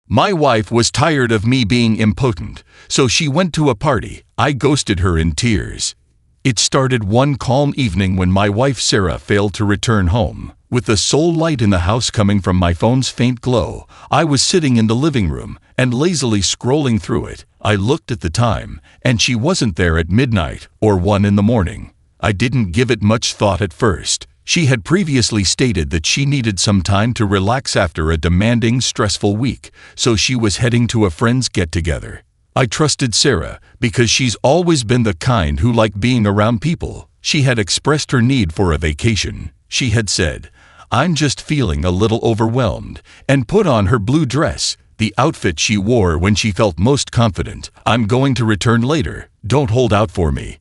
My wife was tired of me being impotent, so she went to a party. I ghosted her in tears. It started one calm evening when my wife Sarah failed to return home. With the sole light in the house coming from my phone's faint glow, I was sitting in the living room and lazily scrolling through it. I looked at the time, and she wasn't there at midnight or 1 in the morning. I didn't give it much thought at first. She had previously stated that she needed some time to relax after a demanding, stressful week, so she was heading to a friend's get-together. I trusted Sarah because she's always been the kind who liked being around people. She had expressed her need for a vacation. She had said, "I'm just feeling a little overwhelmed," and put on her blue dress, the outfit she wore when she felt most confident. "I'm going to return later. Don't hold out for me."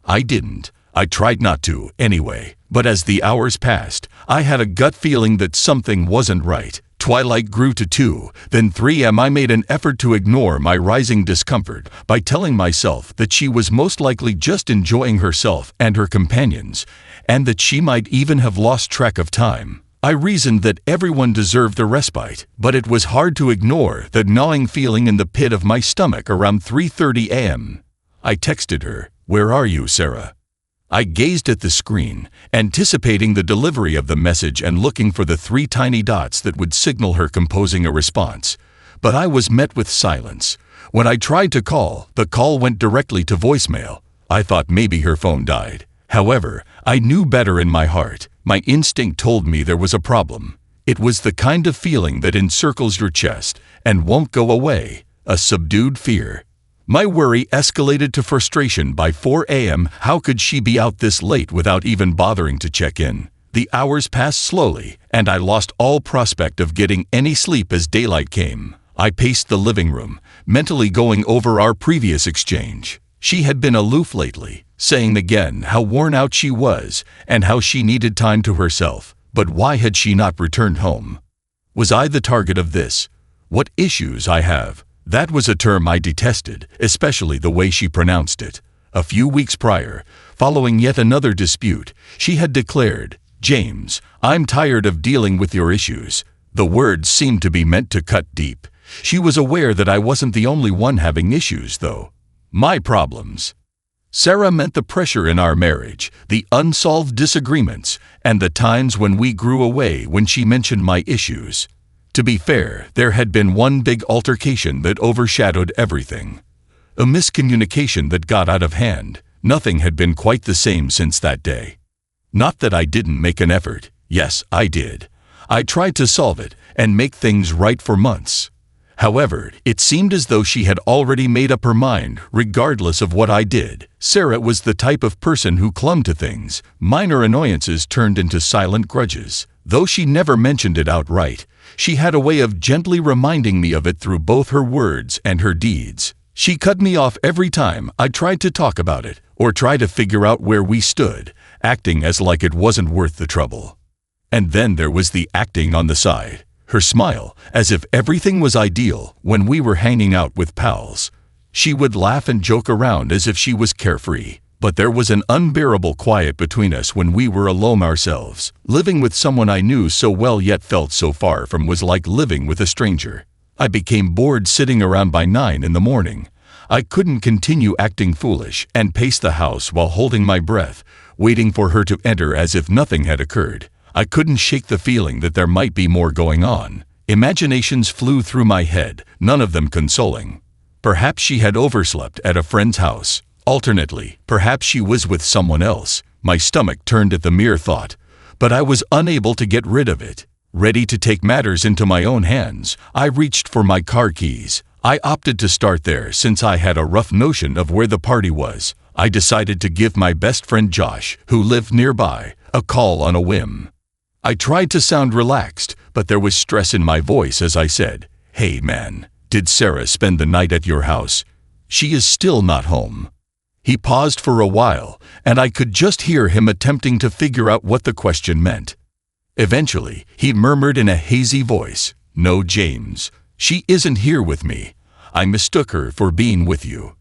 I didn't. I tried not to, anyway. But as the hours passed, I had a gut feeling that something wasn't right. Twilight grew to 2, then 3 a.m. I made an effort to ignore my rising discomfort by telling myself that she was most likely just enjoying herself and her companions, and that she might even have lost track of time. I reasoned that everyone deserved a respite, but it was hard to ignore the gnawing feeling in the pit of my stomach around 3:30 a.m. I texted her, "Where are you, Sarah?" I gazed at the screen, anticipating the delivery of the message and looking for the 3 tiny dots that would signal her composing a response. But I was met with silence. When I tried to call, the call went directly to voicemail. I thought maybe her phone died. However, I knew better in my heart. My instinct told me there was a problem. It was the kind of feeling that encircles your chest and won't go away, a subdued fear. My worry escalated to frustration by 4 a.m. How could she be out this late without even bothering to check in? The hours passed slowly, and I lost all prospect of getting any sleep as daylight came. I paced the living room, mentally going over our previous exchange. She had been aloof lately, saying again how worn out she was and how she needed time to herself. But why had she not returned home? Was I the target of this? What issues I have? That was a term I detested, especially the way she pronounced it. A few weeks prior, following yet another dispute, she had declared, "James, I'm tired of dealing with your issues." The words seemed to be meant to cut deep. She was aware that I wasn't the only one having issues, though. My problems. Sarah meant the pressure in our marriage, the unsolved disagreements, and the times when we grew away when she mentioned my issues. To be fair, there had been one big altercation that overshadowed everything. A miscommunication that got out of hand. Nothing had been quite the same since that day. Not that I didn't make an effort. Yes, I did. I tried to solve it and make things right for months. However, it seemed as though she had already made up her mind, regardless of what I did. Sarah was the type of person who clung to things. Minor annoyances turned into silent grudges. Though she never mentioned it outright, she had a way of gently reminding me of it through both her words and her deeds. She cut me off every time I tried to talk about it or try to figure out where we stood, acting as like it wasn't worth the trouble. And then there was the acting on the side. Her smile, as if everything was ideal when we were hanging out with pals. She would laugh and joke around as if she was carefree. But there was an unbearable quiet between us when we were alone ourselves. Living with someone I knew so well yet felt so far from was like living with a stranger. I became bored sitting around by 9 in the morning. I couldn't continue acting foolish and pace the house while holding my breath, waiting for her to enter as if nothing had occurred. I couldn't shake the feeling that there might be more going on. Imaginations flew through my head, none of them consoling. Perhaps she had overslept at a friend's house. Alternately, perhaps she was with someone else. My stomach turned at the mere thought, but I was unable to get rid of it. Ready to take matters into my own hands, I reached for my car keys. I opted to start there since I had a rough notion of where the party was. I decided to give my best friend Josh, who lived nearby, a call on a whim. I tried to sound relaxed, but there was stress in my voice as I said, "Hey man, did Sarah spend the night at your house? She is still not home." He paused for a while, and I could just hear him attempting to figure out what the question meant. Eventually, he murmured in a hazy voice, "No, James, she isn't here with me. I mistook her for being with you."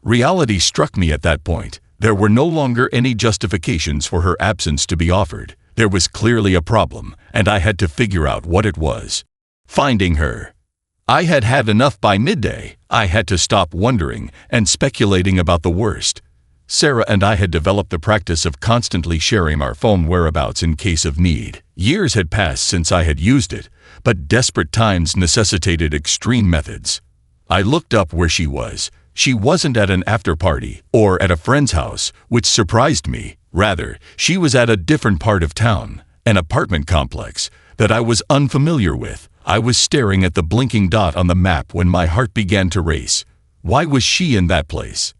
Reality struck me at that point. There were no longer any justifications for her absence to be offered. There was clearly a problem, and I had to figure out what it was. Finding her. I had had enough by midday. I had to stop wondering and speculating about the worst. Sarah and I had developed the practice of constantly sharing our phone whereabouts in case of need. Years had passed since I had used it, but desperate times necessitated extreme methods. I looked up where she was. She wasn't at an after-party or at a friend's house, which surprised me. Rather, she was at a different part of town, an apartment complex that I was unfamiliar with. I was staring at the blinking dot on the map when my heart began to race. Why was she in that place?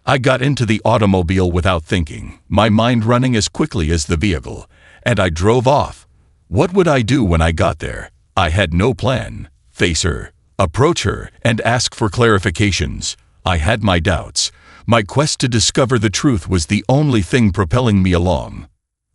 I got into the automobile without thinking, my mind running as quickly as the vehicle, and I drove off. What would I do when I got there? I had no plan. Face her, approach her, and ask for clarifications. I had my doubts. My quest to discover the truth was the only thing propelling me along.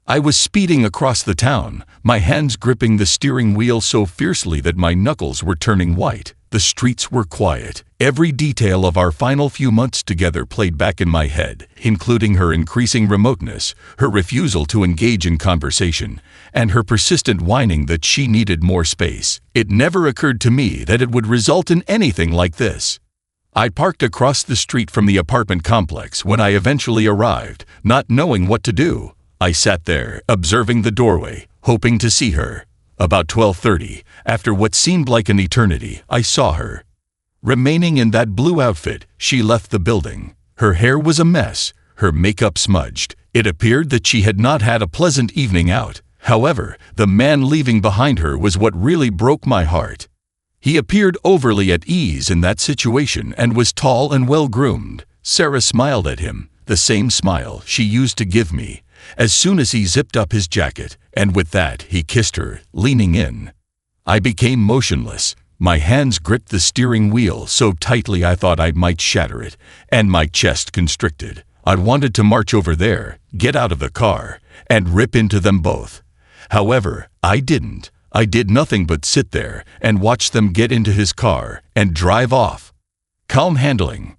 I was speeding across the town, my hands gripping the steering wheel so fiercely that my knuckles were turning white. The streets were quiet. Every detail of our final few months together played back in my head, including her increasing remoteness, her refusal to engage in conversation, and her persistent whining that she needed more space. It never occurred to me that it would result in anything like this. I parked across the street from the apartment complex when I eventually arrived, not knowing what to do. I sat there, observing the doorway, hoping to see her. About 12:30, after what seemed like an eternity, I saw her. Remaining in that blue outfit, she left the building. Her hair was a mess, her makeup smudged. It appeared that she had not had a pleasant evening out. However, the man leaving behind her was what really broke my heart. He appeared overly at ease in that situation and was tall and well-groomed. Sarah smiled at him, the same smile she used to give me, as soon as he zipped up his jacket, and with that he kissed her, leaning in. I became motionless. My hands gripped the steering wheel so tightly I thought I might shatter it, and my chest constricted. I wanted to march over there, get out of the car, and rip into them both. However, I didn't. I did nothing but sit there and watch them get into his car and drive off. Calm handling.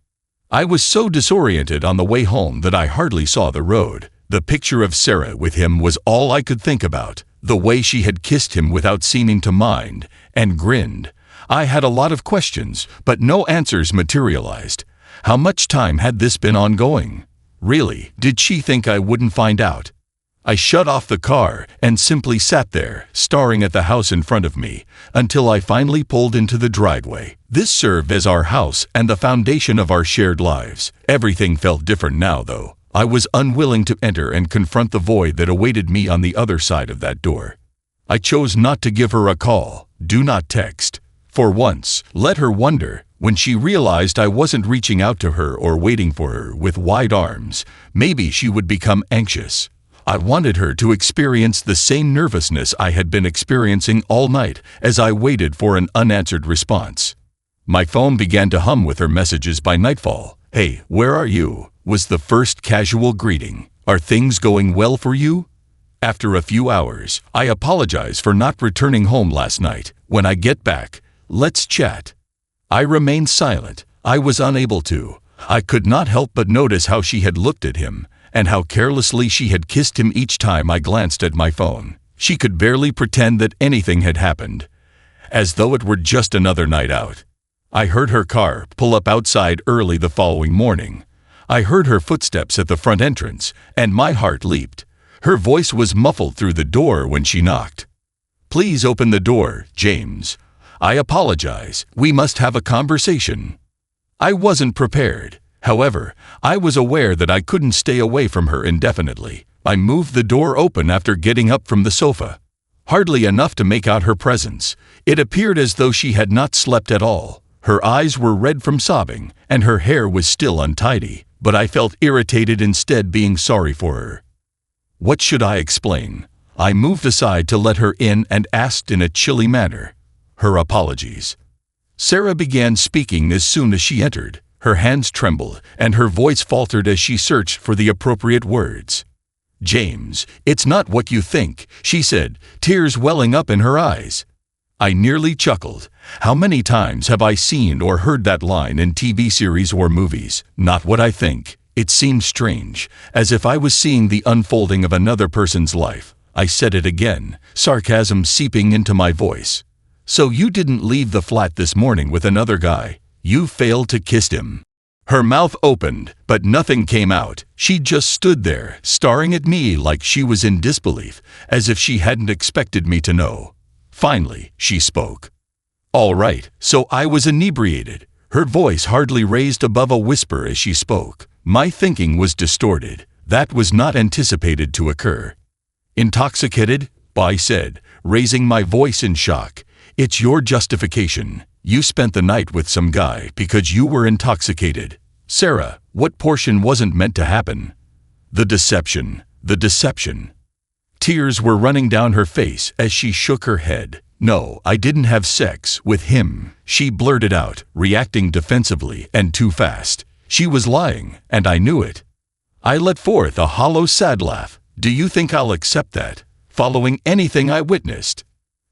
I was so disoriented on the way home that I hardly saw the road. The picture of Sarah with him was all I could think about. The way she had kissed him without seeming to mind, and grinned. I had a lot of questions, but no answers materialized. How much time had this been ongoing? Really, did she think I wouldn't find out? I shut off the car and simply sat there, staring at the house in front of me, until I finally pulled into the driveway. This served as our house and the foundation of our shared lives. Everything felt different now, though. I was unwilling to enter and confront the void that awaited me on the other side of that door. I chose not to give her a call. Do not text. For once, let her wonder. When she realized I wasn't reaching out to her or waiting for her with wide arms, maybe she would become anxious. I wanted her to experience the same nervousness I had been experiencing all night as I waited for an unanswered response. My phone began to hum with her messages by nightfall. "Hey, where are you?" was the first casual greeting. "Are things going well for you?" After a few hours, "I apologize for not returning home last night. When I get back, let's chat." I remained silent. I was unable to. I could not help but notice how she had looked at him, and how carelessly she had kissed him each time I glanced at my phone. She could barely pretend that anything had happened, as though it were just another night out. I heard her car pull up outside early the following morning. I heard her footsteps at the front entrance, and my heart leaped. Her voice was muffled through the door when she knocked. "Please open the door, James. I apologize. We must have a conversation." I wasn't prepared. However, I was aware that I couldn't stay away from her indefinitely. I moved the door open after getting up from the sofa. Hardly enough to make out her presence. It appeared as though she had not slept at all. Her eyes were red from sobbing, and her hair was still untidy, but I felt irritated instead, being sorry for her. What should I explain? I moved aside to let her in and asked in a chilly manner. Her apologies. Sarah began speaking as soon as she entered. Her hands trembled, and her voice faltered as she searched for the appropriate words. "James, it's not what you think," she said, tears welling up in her eyes. I nearly chuckled. How many times have I seen or heard that line in TV series or movies? Not what I think. It seemed strange, as if I was seeing the unfolding of another person's life. I said it again, sarcasm seeping into my voice. So you didn't leave the flat this morning with another guy. You failed to kiss him. Her mouth opened, but nothing came out. She just stood there, staring at me like she was in disbelief, as if she hadn't expected me to know. Finally, she spoke. All right, so I was inebriated. Her voice hardly raised above a whisper as she spoke. My thinking was distorted. That was not anticipated to occur. Intoxicated? I said, raising my voice in shock. It's your justification. You spent the night with some guy because you were intoxicated. Sarah, what portion wasn't meant to happen? The deception. The deception. Tears were running down her face as she shook her head. No, I didn't have sex with him, she blurted out, reacting defensively and too fast. She was lying, and I knew it. I let forth a hollow, sad laugh. Do you think I'll accept that, following anything I witnessed?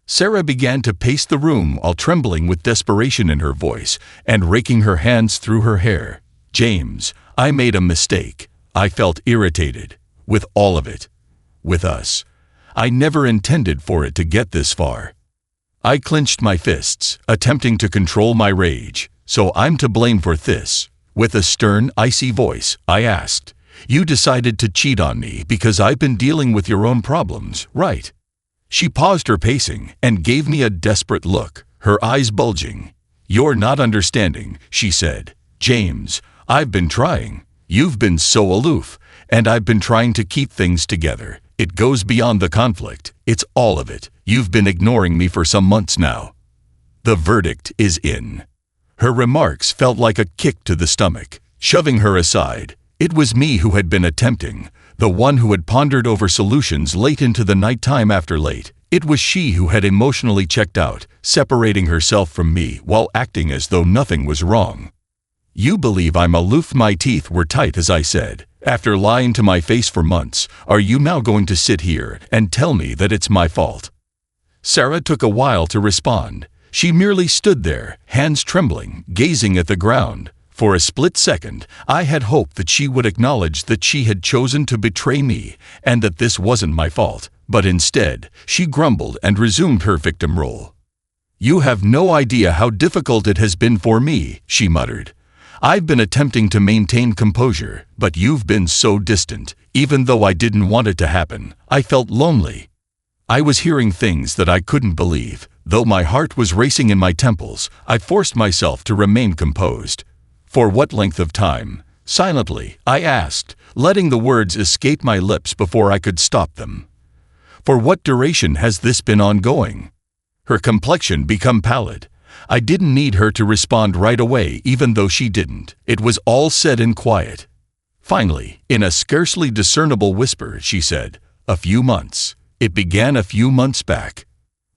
Sarah began to pace the room while trembling with desperation in her voice and raking her hands through her hair. James, I made a mistake. I felt irritated. With all of it. With us. I never intended for it to get this far. I clenched my fists, attempting to control my rage. So I'm to blame for this. With a stern, icy voice, I asked, you decided to cheat on me because I've been dealing with your own problems, right? She paused her pacing and gave me a desperate look, her eyes bulging. You're not understanding, she said. James, I've been trying. You've been so aloof, and I've been trying to keep things together. It goes beyond the conflict. It's all of it. You've been ignoring me for some months now. The verdict is in. Her remarks felt like a kick to the stomach, shoving her aside. It was me who had been attempting, the one who had pondered over solutions late into the night time after late. It was she who had emotionally checked out, separating herself from me while acting as though nothing was wrong. You believe I'm aloof? My teeth were tight as I said. After lying to my face for months, are you now going to sit here and tell me that it's my fault? Sarah took a while to respond. She merely stood there, hands trembling, gazing at the ground. For a split second, I had hoped that she would acknowledge that she had chosen to betray me and that this wasn't my fault. But instead, she grumbled and resumed her victim role. You have no idea how difficult it has been for me, she muttered. I've been attempting to maintain composure, but you've been so distant. Even though I didn't want it to happen, I felt lonely. I was hearing things that I couldn't believe. Though my heart was racing in my temples, I forced myself to remain composed. For what length of time? Silently, I asked, letting the words escape my lips before I could stop them. For what duration has this been ongoing? Her complexion became pallid. I didn't need her to respond right away, even though she didn't. It was all said in quiet. Finally, in a scarcely discernible whisper, she said, a few months. It began a few months back.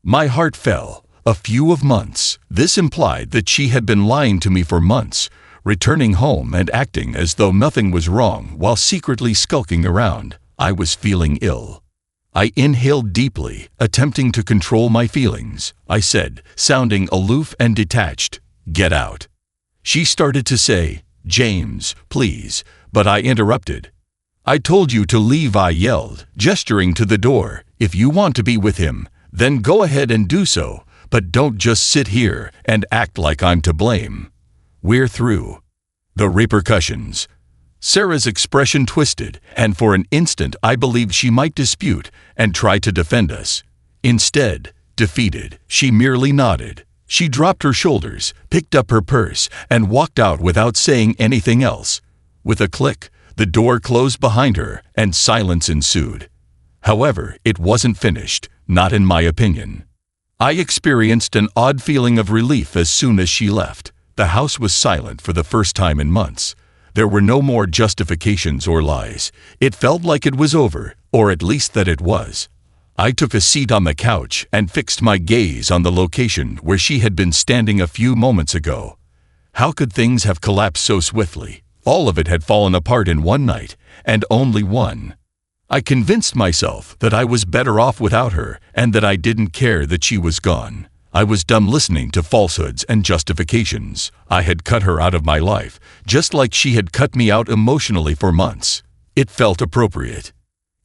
My heart fell. A few of months. This implied that she had been lying to me for months, returning home and acting as though nothing was wrong while secretly skulking around. I was feeling ill. I inhaled deeply, attempting to control my feelings. I said, sounding aloof and detached, "Get out." She started to say, "James, please," but I interrupted. "I told you to leave," I yelled, gesturing to the door. "If you want to be with him, then go ahead and do so, but don't just sit here and act like I'm to blame. We're through." The repercussions. Sarah's expression twisted, and for an instant I believed she might dispute and try to defend us. Instead, defeated, she merely nodded. She dropped her shoulders, picked up her purse, and walked out without saying anything else. With a click, the door closed behind her, and silence ensued. However, it wasn't finished, not in my opinion. I experienced an odd feeling of relief as soon as she left. The house was silent for the first time in months. There were no more justifications or lies. It felt like it was over, or at least that it was. I took a seat on the couch and fixed my gaze on the location where she had been standing a few moments ago. How could things have collapsed so swiftly? All of it had fallen apart in one night, and only one. I convinced myself that I was better off without her and that I didn't care that she was gone. I was done listening to falsehoods and justifications. I had cut her out of my life, just like she had cut me out emotionally for months. It felt appropriate.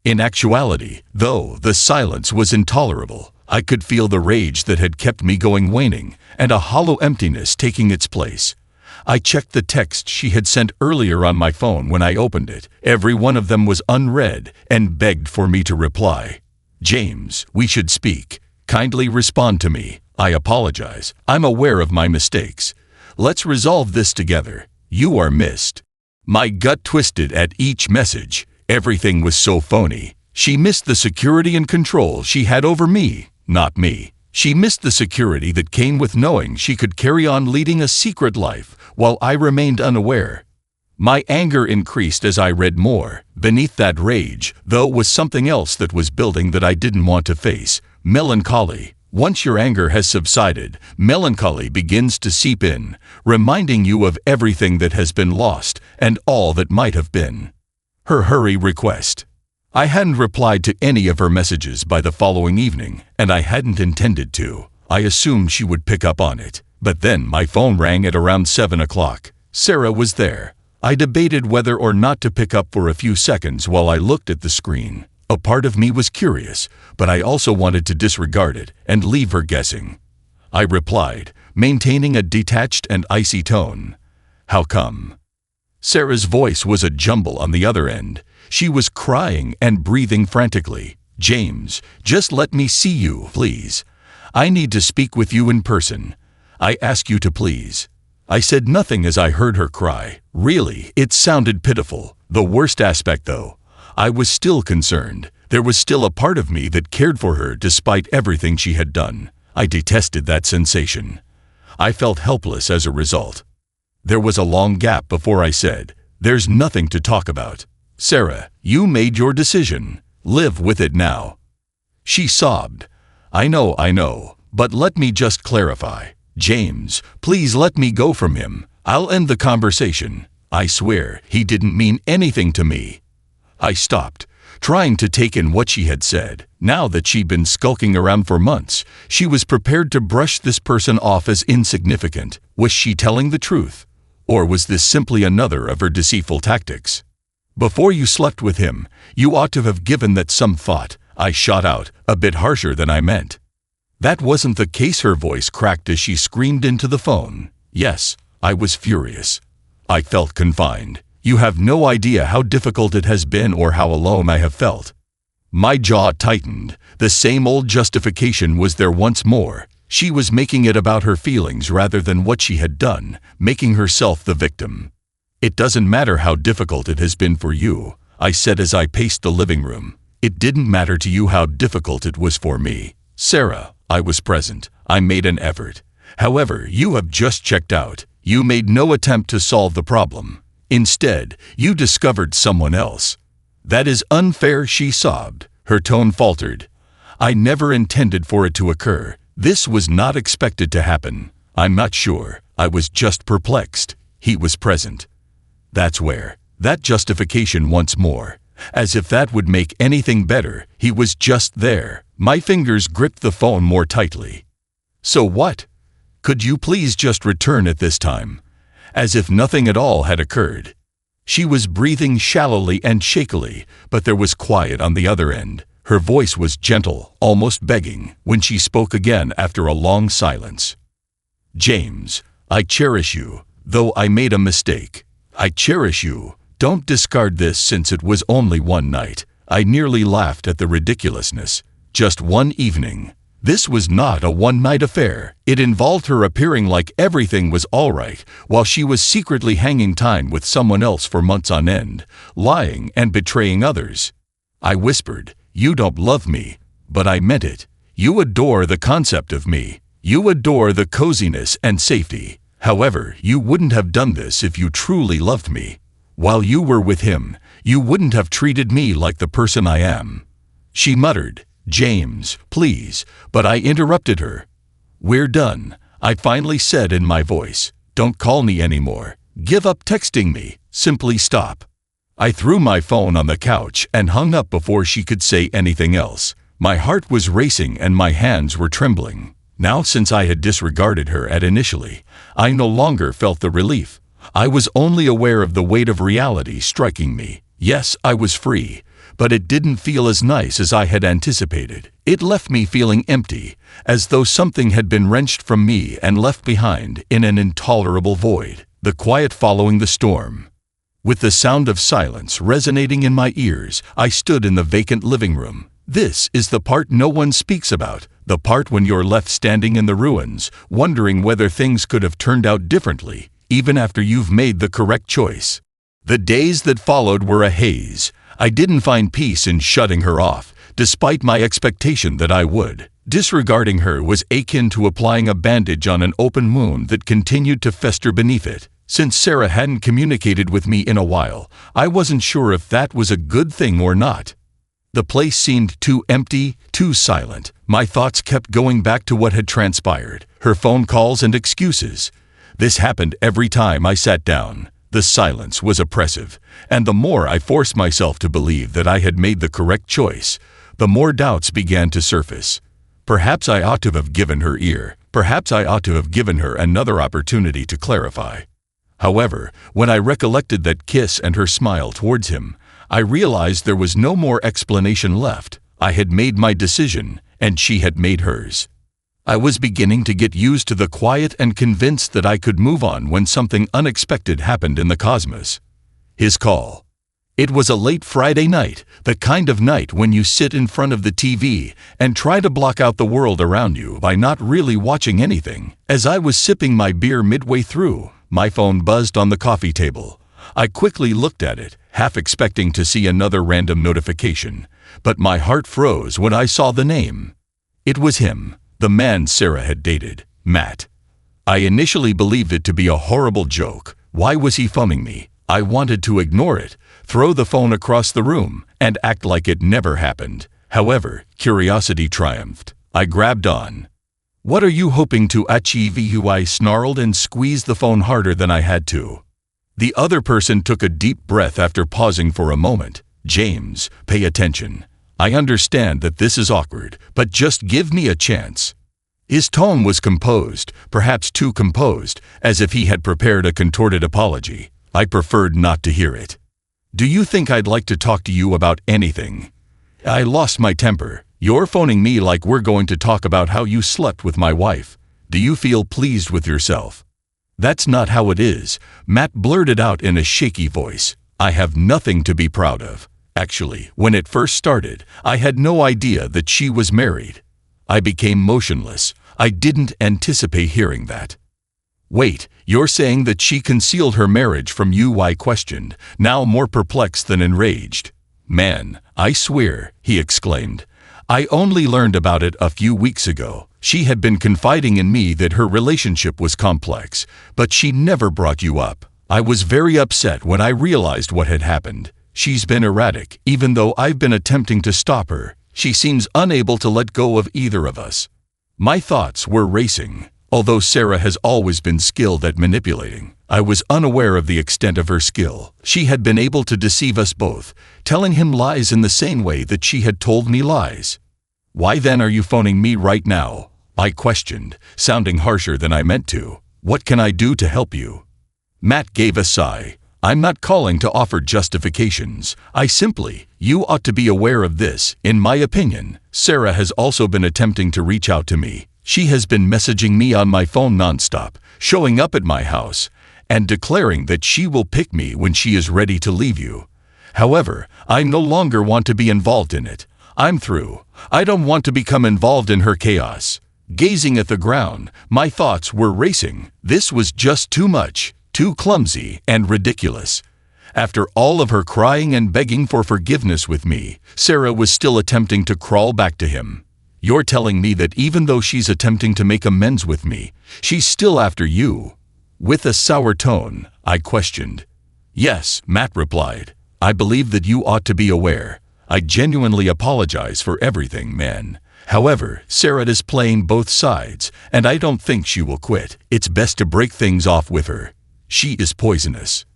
In actuality, though, the silence was intolerable. I could feel the rage that had kept me going waning, and a hollow emptiness taking its place. I checked the text she had sent earlier on my phone when I opened it. Every one of them was unread and begged for me to reply. "James, we should speak. Kindly respond to me. I apologize. I'm aware of my mistakes. Let's resolve this together. You are missed." My gut twisted at each message. Everything was so phony. She missed the security and control she had over me, not me. She missed the security that came with knowing she could carry on leading a secret life while I remained unaware. My anger increased as I read more. Beneath that rage, though, was something else that was building that I didn't want to face: melancholy. Once your anger has subsided, melancholy begins to seep in, reminding you of everything that has been lost and all that might have been. Her hurry request. I hadn't replied to any of her messages by the following evening, and I hadn't intended to. I assumed she would pick up on it. But then my phone rang at around 7 o'clock. Sarah was there. I debated whether or not to pick up for a few seconds while I looked at the screen. A part of me was curious, but I also wanted to disregard it and leave her guessing. I replied, maintaining a detached and icy tone. "How come?" Sarah's voice was a jumble on the other end. She was crying and breathing frantically. "James, just let me see you, please. I need to speak with you in person. I ask you to please." I said nothing as I heard her cry. Really, it sounded pitiful. The worst aspect, though, I was still concerned. There was still a part of me that cared for her despite everything she had done. I detested that sensation. I felt helpless as a result. There was a long gap before I said, "There's nothing to talk about. Sarah, you made your decision. Live with it now." She sobbed. I know, but let me just clarify. James, please let me go from him. I'll end the conversation. I swear, he didn't mean anything to me." I stopped, trying to take in what she had said. Now that she'd been skulking around for months, she was prepared to brush this person off as insignificant. Was she telling the truth? Or was this simply another of her deceitful tactics? "Before you slept with him, you ought to have given that some thought," I shot out, a bit harsher than I meant. That wasn't the case. Her voice cracked as she screamed into the phone. Yes, I was furious. I felt confined. You have no idea how difficult it has been or how alone I have felt. My jaw tightened. The same old justification was there once more. She was making it about her feelings rather than what she had done, making herself the victim. "It doesn't matter how difficult it has been for you," I said as I paced the living room. "It didn't matter to you how difficult it was for me. Sarah, I was present. I made an effort. However, you have just checked out. You made no attempt to solve the problem. Instead, you discovered someone else." "That is unfair," she sobbed. Her tone faltered. "I never intended for it to occur. This was not expected to happen. I'm not sure. I was just perplexed. He was present." That's where. That justification once more. As if that would make anything better, he was just there. My fingers gripped the phone more tightly. "So what? Could you please just return at this time?" As if nothing at all had occurred. She was breathing shallowly and shakily, but there was quiet on the other end. Her voice was gentle, almost begging, when she spoke again after a long silence. "James, I cherish you, though I made a mistake. I cherish you. Don't discard this since it was only one night." I nearly laughed at the ridiculousness. Just one evening. This was not a one-night affair. It involved her appearing like everything was all right, while she was secretly hanging time with someone else for months on end, lying and betraying others. I whispered, "You don't love me," but I meant it. You adore the concept of me. You adore the coziness and safety. However, you wouldn't have done this if you truly loved me. While you were with him, you wouldn't have treated me like the person I am." She muttered, "James, please," but I interrupted her. "We're done," I finally said in my voice. "Don't call me anymore. Give up texting me. Simply stop." I threw my phone on the couch and hung up before she could say anything else. My heart was racing and my hands were trembling. Now, since I had disregarded her initially, I no longer felt the relief. I was only aware of the weight of reality striking me. Yes, I was free, but it didn't feel as nice as I had anticipated. It left me feeling empty, as though something had been wrenched from me and left behind in an intolerable void. The quiet following the storm. With the sound of silence resonating in my ears, I stood in the vacant living room. This is the part no one speaks about, the part when you're left standing in the ruins, wondering whether things could have turned out differently, even after you've made the correct choice. The days that followed were a haze. I didn't find peace in shutting her off, despite my expectation that I would. Disregarding her was akin to applying a bandage on an open wound that continued to fester beneath it. Since Sarah hadn't communicated with me in a while, I wasn't sure if that was a good thing or not. The place seemed too empty, too silent. My thoughts kept going back to what had transpired, her phone calls and excuses. This happened every time I sat down. The silence was oppressive, and the more I forced myself to believe that I had made the correct choice, the more doubts began to surface. Perhaps I ought to have given her ear. Perhaps I ought to have given her another opportunity to clarify. However, when I recollected that kiss and her smile towards him, I realized there was no more explanation left. I had made my decision, and she had made hers. I was beginning to get used to the quiet and convinced that I could move on when something unexpected happened in the cosmos. His call. It was a late Friday night, the kind of night when you sit in front of the TV and try to block out the world around you by not really watching anything. As I was sipping my beer midway through, my phone buzzed on the coffee table. I quickly looked at it, half expecting to see another random notification, but my heart froze when I saw the name. It was him, the man Sarah had dated, Matt. I initially believed it to be a horrible joke. Why was he phoning me? I wanted to ignore it, throw the phone across the room, and act like it never happened. However, curiosity triumphed. I grabbed on. "What are you hoping to achieve?" I snarled and squeezed the phone harder than I had to. The other person took a deep breath after pausing for a moment. "James, pay attention. I understand that this is awkward, but just give me a chance." His tone was composed, perhaps too composed, as if he had prepared a contorted apology. I preferred not to hear it. "Do you think I'd like to talk to you about anything?" I lost my temper. "You're phoning me like we're going to talk about how you slept with my wife. Do you feel pleased with yourself?" "That's not how it is," Matt blurted out in a shaky voice. "I have nothing to be proud of. Actually, when it first started, I had no idea that she was married." I became motionless. I didn't anticipate hearing that. "Wait, you're saying that she concealed her marriage from you?" I questioned, now more perplexed than enraged. "Man, I swear," he exclaimed. "I only learned about it a few weeks ago. She had been confiding in me that her relationship was complex, but she never brought you up. I was very upset when I realized what had happened. She's been erratic, even though I've been attempting to stop her. She seems unable to let go of either of us." My thoughts were racing. Although Sarah has always been skilled at manipulating, I was unaware of the extent of her skill. She had been able to deceive us both, telling him lies in the same way that she had told me lies. "Why then are you phoning me right now?" I questioned, sounding harsher than I meant to. "What can I do to help you?" Matt gave a sigh. "I'm not calling to offer justifications. You ought to be aware of this. In my opinion, Sarah has also been attempting to reach out to me. She has been messaging me on my phone nonstop, showing up at my house, and declaring that she will pick me when she is ready to leave you. However, I no longer want to be involved in it. I'm through. I don't want to become involved in her chaos." Gazing at the ground, my thoughts were racing. This was just too much, too clumsy and ridiculous. After all of her crying and begging for forgiveness with me, Sarah was still attempting to crawl back to him. "You're telling me that even though she's attempting to make amends with me, she's still after you?" With a sour tone, I questioned. "Yes," Matt replied. "I believe that you ought to be aware. I genuinely apologize for everything, man. However, Sarah is playing both sides, and I don't think she will quit. It's best to break things off with her. She is poisonous."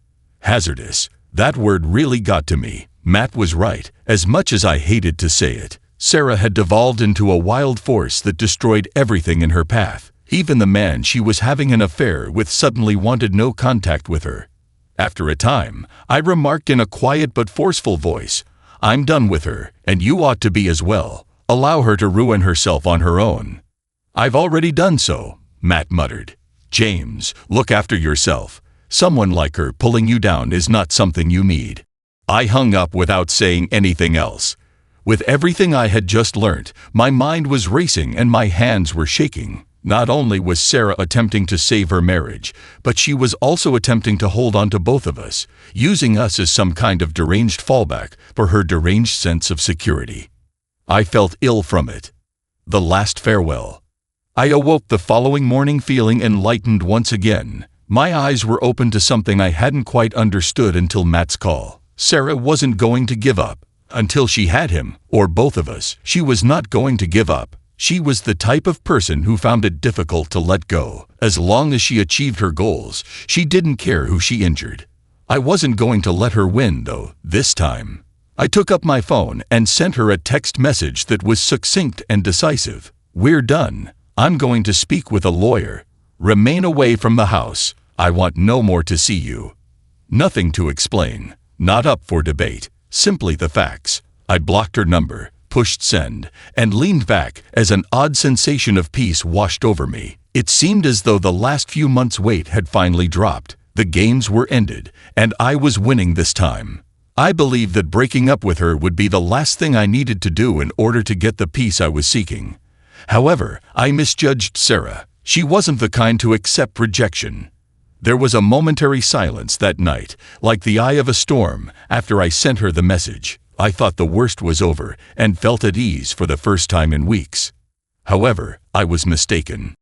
Hazardous. That word really got to me. Matt was right. As much as I hated to say it, Sarah had devolved into a wild force that destroyed everything in her path. Even the man she was having an affair with suddenly wanted no contact with her. After a time, I remarked in a quiet but forceful voice, I'm done with her, and you ought to be as well. Allow her to ruin herself on her own." "I've already done so," Matt muttered. "James, look after yourself. Someone like her pulling you down is not something you need." I hung up without saying anything else. With everything I had just learnt, my mind was racing and my hands were shaking. Not only was Sarah attempting to save her marriage, but she was also attempting to hold on to both of us, using us as some kind of deranged fallback for her deranged sense of security. I felt ill from it. The last farewell. I awoke the following morning feeling enlightened once again. My eyes were open to something I hadn't quite understood until Matt's call. Sarah wasn't going to give up. Until she had him, or both of us, she was not going to give up. She was the type of person who found it difficult to let go. As long as she achieved her goals, she didn't care who she injured. I wasn't going to let her win, though, this time. I took up my phone and sent her a text message that was succinct and decisive. "We're done. I'm going to speak with a lawyer. Remain away from the house. I want no more to see you." Nothing to explain. Not up for debate. Simply the facts. I blocked her number, pushed send, and leaned back as an odd sensation of peace washed over me. It seemed as though the last few months' weight had finally dropped. The games were ended, and I was winning this time. I believed that breaking up with her would be the last thing I needed to do in order to get the peace I was seeking. However, I misjudged Sarah. She wasn't the kind to accept rejection. There was a momentary silence that night, like the eye of a storm, after I sent her the message. I thought the worst was over and felt at ease for the first time in weeks. However, I was mistaken.